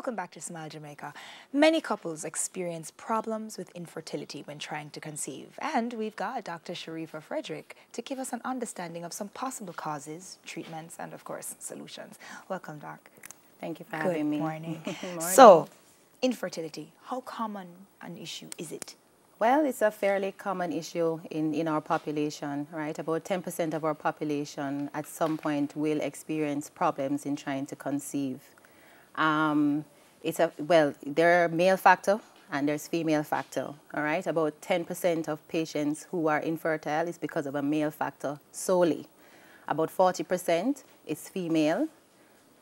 welcome back to Smile Jamaica. Many couples experience problems with infertility when trying to conceive, and we've got Dr. Sharifa Frederick to give us an understanding of some possible causes, treatments, and of course, solutions. Welcome, Doc. Thank you for having me. Good morning. Morning. So, infertility, how common an issue is it? Well, it's a fairly common issue in our population, right? About 10% of our population at some point will experience problems in trying to conceive. There are male factor and there's female factor, all right? About 10% of patients who are infertile is because of a male factor solely. About 40% is female.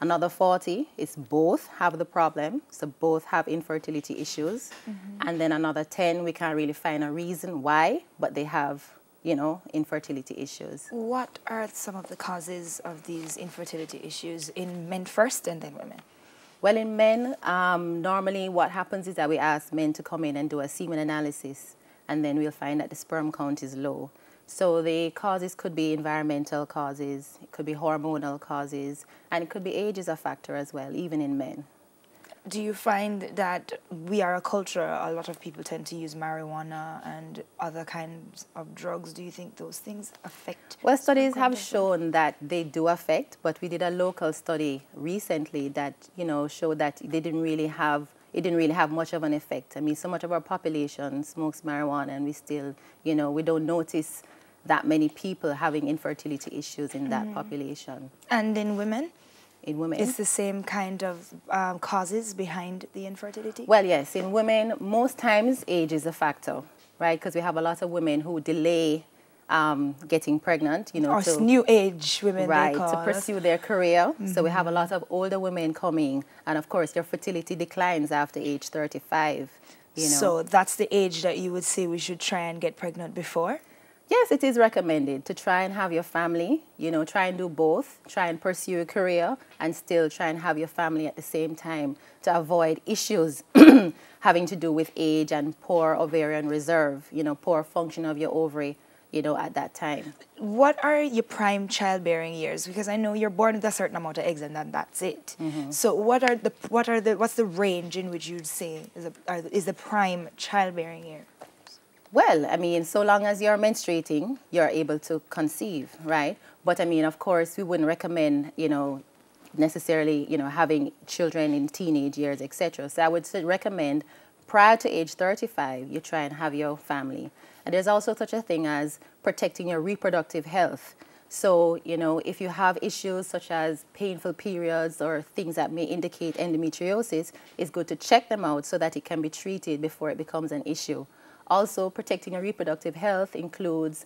Another 40 is both have the problem, so both have infertility issues. And then another 10, we can't really find a reason why, but they have, infertility issues. What are some of the causes of these infertility issues in men first and then women? Well, in men, normally what happens is that we ask men to come in and do a semen analysis, and then we'll find that the sperm count is low. So the causes could be environmental causes, it could be hormonal causes, and it could be age is a factor as well, even in men. Do you find that we are a culture, a lot of people tend to use marijuana and other kinds of drugs? Do you think those things affect? Well, studies have shown that they do affect, but we did a local study recently that, showed that it didn't really have much of an effect. I mean, so much of our population smokes marijuana and we still, we don't notice that many people having infertility issues in that population. And in women? In women. Is the same kind of causes behind the infertility? Well, yes. In women, most times age is a factor, right? Because we have a lot of women who delay getting pregnant, or new age women, right, they call to pursue their career. So we have a lot of older women coming, and of course their fertility declines after age 35. So that's the age that you would say we should try and get pregnant before? Yes, it is recommended to try and have your family, try and do both, try and pursue a career and still try and have your family at the same time to avoid issues having to do with age and poor ovarian reserve, poor function of your ovary, at that time. What are your prime childbearing years? Because I know you're born with a certain amount of eggs and then that's it. So what's the range in which you'd say is the prime childbearing year? Well, I mean, so long as you're menstruating, you're able to conceive, right? But I mean, of course, we wouldn't recommend, necessarily, having children in teenage years, etc. So I would recommend prior to age 35, you try and have your family. And there's also such a thing as protecting your reproductive health. So, if you have issues such as painful periods or things that may indicate endometriosis, it's good to check them out so that it can be treated before it becomes an issue. Also, protecting your reproductive health includes,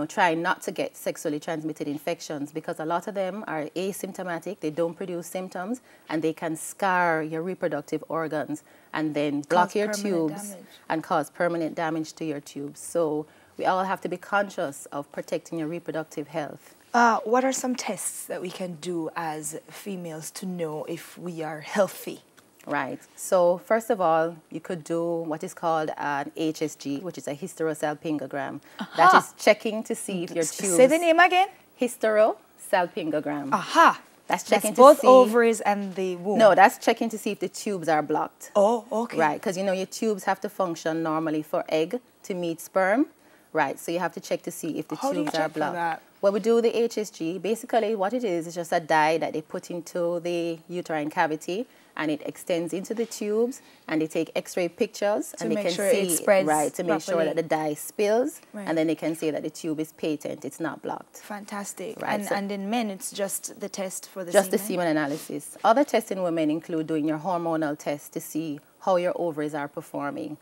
trying not to get sexually transmitted infections because a lot of them are asymptomatic, they don't produce symptoms, and they can scar your reproductive organs and then block your tubes and cause permanent damage to your tubes. So we all have to be conscious of protecting your reproductive health. What are some tests that we can do as females to know if we are healthy? Right. So first of all, you could do what is called an HSG, which is a hysterosalpingogram. That is checking to see if your tubes... Say the name again. Hysterosalpingogram. Aha. That's checking to both see... ovaries and the womb. No, that's checking to see if the tubes are blocked. Oh, okay. Right, because your tubes have to function normally for egg to meet sperm. Right, so you have to check to see if the tubes are blocked. That? When we do the HSG, basically what it is just a dye that they put into the uterine cavity, and it extends into the tubes, and they take X-ray pictures, and they can see it spreads right to make sure that the dye spills, right. And then they can see that the tube is patent, it's not blocked. Fantastic. Right, and in men, it's just the test for the just semen? the semen analysis. Other tests in women include doing your hormonal test to see how your ovaries are performing.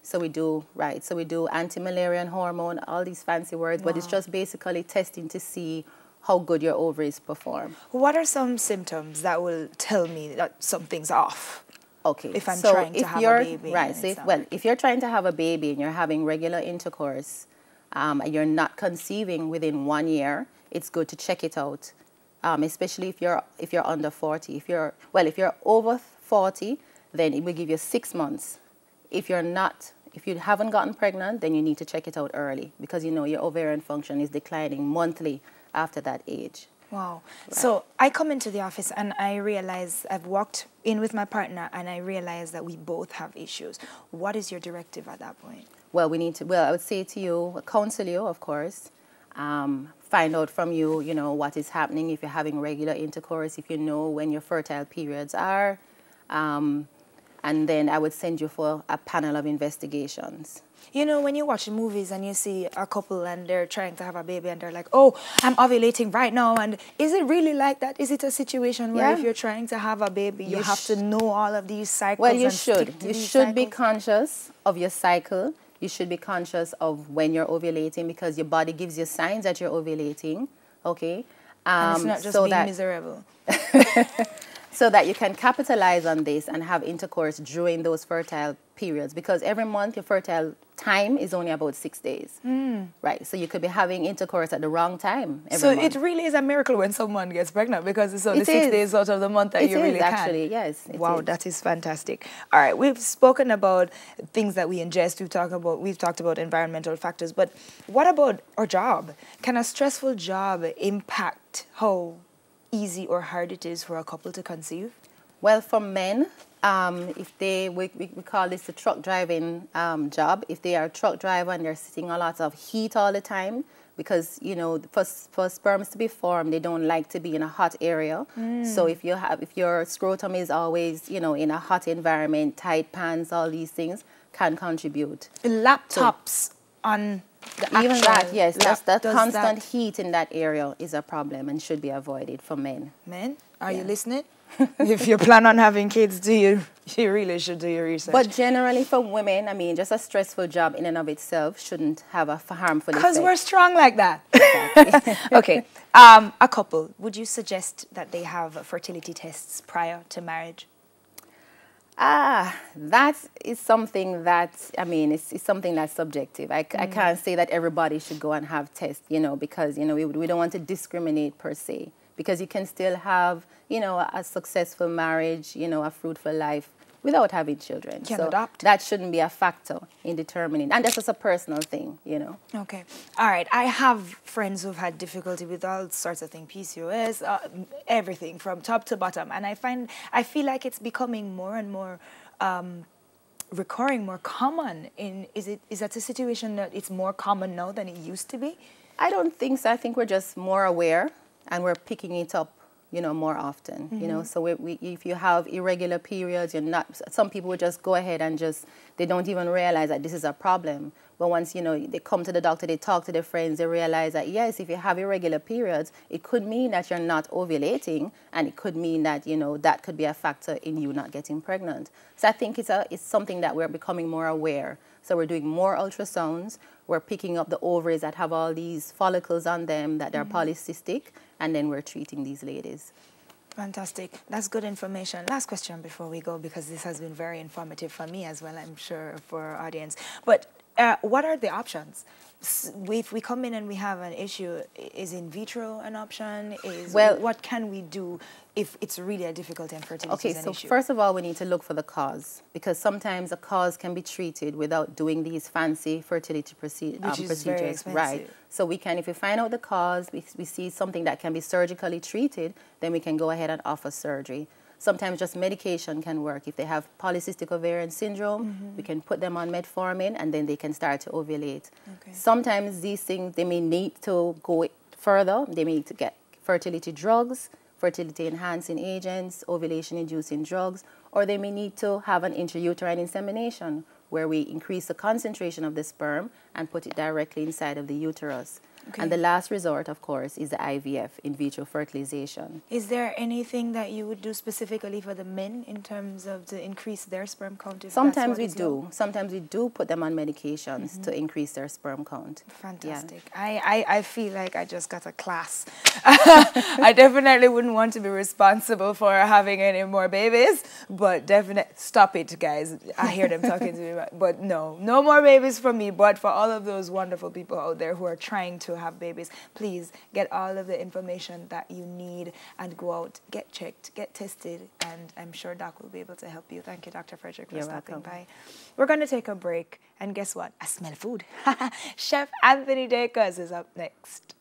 So we do anti-Malarian hormone, all these fancy words, but it's just basically testing to see how good your ovaries perform. What are some symptoms that will tell me that something's off? Okay. If I'm trying to have a baby. Right. So if you're trying to have a baby and you're having regular intercourse and you're not conceiving within 1 year, it's good to check it out. Especially if you're under 40. If you're over 40, then it will give you 6 months. If you haven't gotten pregnant, then you need to check it out early because your ovarian function is declining monthly after that age. Wow. Right. So I come into the office and I realize I've walked in with my partner and I realize that we both have issues. What is your directive at that point? Well, we need to, well, I would say to you, counsel you, of course. Find out from you, you know, what is happening, if you're having regular intercourse, if you know when your fertile periods are. And then I would send you for a panel of investigations. You know, when you watch movies and you see a couple and they're trying to have a baby and they're like, oh, I'm ovulating right now. And is it really like that? Is it a situation where if you're trying to have a baby, you have to know all of these cycles? Well, you and should. Stick to You these should be cycles? conscious of your cycle. You should be conscious of when you're ovulating because your body gives you signs that you're ovulating, okay? And it's not just so being that, miserable. so that you can capitalize on this and have intercourse during those fertile periods because every month your fertile time is only about 6 days, right? So you could be having intercourse at the wrong time every month. It really is a miracle when someone gets pregnant because it's only 6 days out of the month that you really can. Actually, yes. Wow, that is fantastic. All right, we've spoken about things that we ingest. We've talked about environmental factors, but what about our job? Can a stressful job impact how easy or hard it is for a couple to conceive? Well, for men, if we call this the truck driving job. If they are a truck driver and they're sitting a lot of heat all the time, because you know, for sperms to be formed, they don't like to be in a hot area. So if your scrotum is always, you know, in a hot environment, tight pants, all these things can contribute. Laptops on the actual even that, yes, that constant that. heat in that area is a problem and should be avoided for men. Men, are you listening? If you plan on having kids, you really should do your research. But generally for women, I mean, just a stressful job in and of itself shouldn't have a harmful effect. Because we're strong like that. Exactly. Okay. A couple, would you suggest that they have fertility tests prior to marriage? That is something that, I mean, it's something that's subjective. I can't say that everybody should go and have tests, you know, because, you know, we don't want to discriminate per se. Because you can still have, you know, a successful marriage, you know, a fruitful life without having children. Can so adopt. That shouldn't be a factor in determining. And that's just a personal thing, you know. Okay. All right. I have friends who've had difficulty with all sorts of things, PCOS, everything from top to bottom. And I feel like it's becoming more and more recurring, more common. Is that a situation that it's more common now than it used to be? I don't think so. I think we're just more aware and we're picking it up, you know, more often, you know. So if you have irregular periods, some people would just go ahead and they don't even realize that this is a problem. But once, you know, they come to the doctor, they talk to their friends, they realize that, yes, if you have irregular periods, it could mean that you're not ovulating, and it could mean that, you know, that could be a factor in you not getting pregnant. So I think it's something that we're becoming more aware. So we're doing more ultrasounds. We're picking up the ovaries that have all these follicles on them that are polycystic, and then we're treating these ladies. Fantastic. That's good information. Last question before we go, because this has been very informative for me as well, I'm sure, for our audience. But what are the options? If we come in and we have an issue, is in vitro an option? What can we do if it's really a difficult infertility issue? Okay, so first of all, we need to look for the cause, because sometimes a cause can be treated without doing these fancy fertility procedures. Which is very expensive. Right. So we can, if we find out the cause, we see something that can be surgically treated, then we can go ahead and offer surgery. Sometimes just medication can work. If they have polycystic ovarian syndrome, we can put them on metformin and then they can start to ovulate. Okay. Sometimes these things, they may need to go further. They may need to get fertility drugs, fertility enhancing agents, ovulation inducing drugs, or they may need to have an intrauterine insemination where we increase the concentration of the sperm and put it directly inside of the uterus. Okay. And the last resort, of course, is the IVF, in vitro fertilization. Is there anything that you would do specifically for the men in terms of to increase their sperm count? Sometimes we do. Sometimes we do put them on medications to increase their sperm count. Fantastic. Yeah. I feel like I just got a class. I definitely wouldn't want to be responsible for having any more babies, but definitely stop it, guys. I hear them talking to me, but no more babies for me. But for all of those wonderful people out there who are trying to have babies, please get all of the information that you need and go out, get checked, get tested, and I'm sure Doc will be able to help you. Thank you, Dr. Frederick, for stopping by. We're going to take a break, and guess what? I smell food. Chef Anthony Dacus is up next.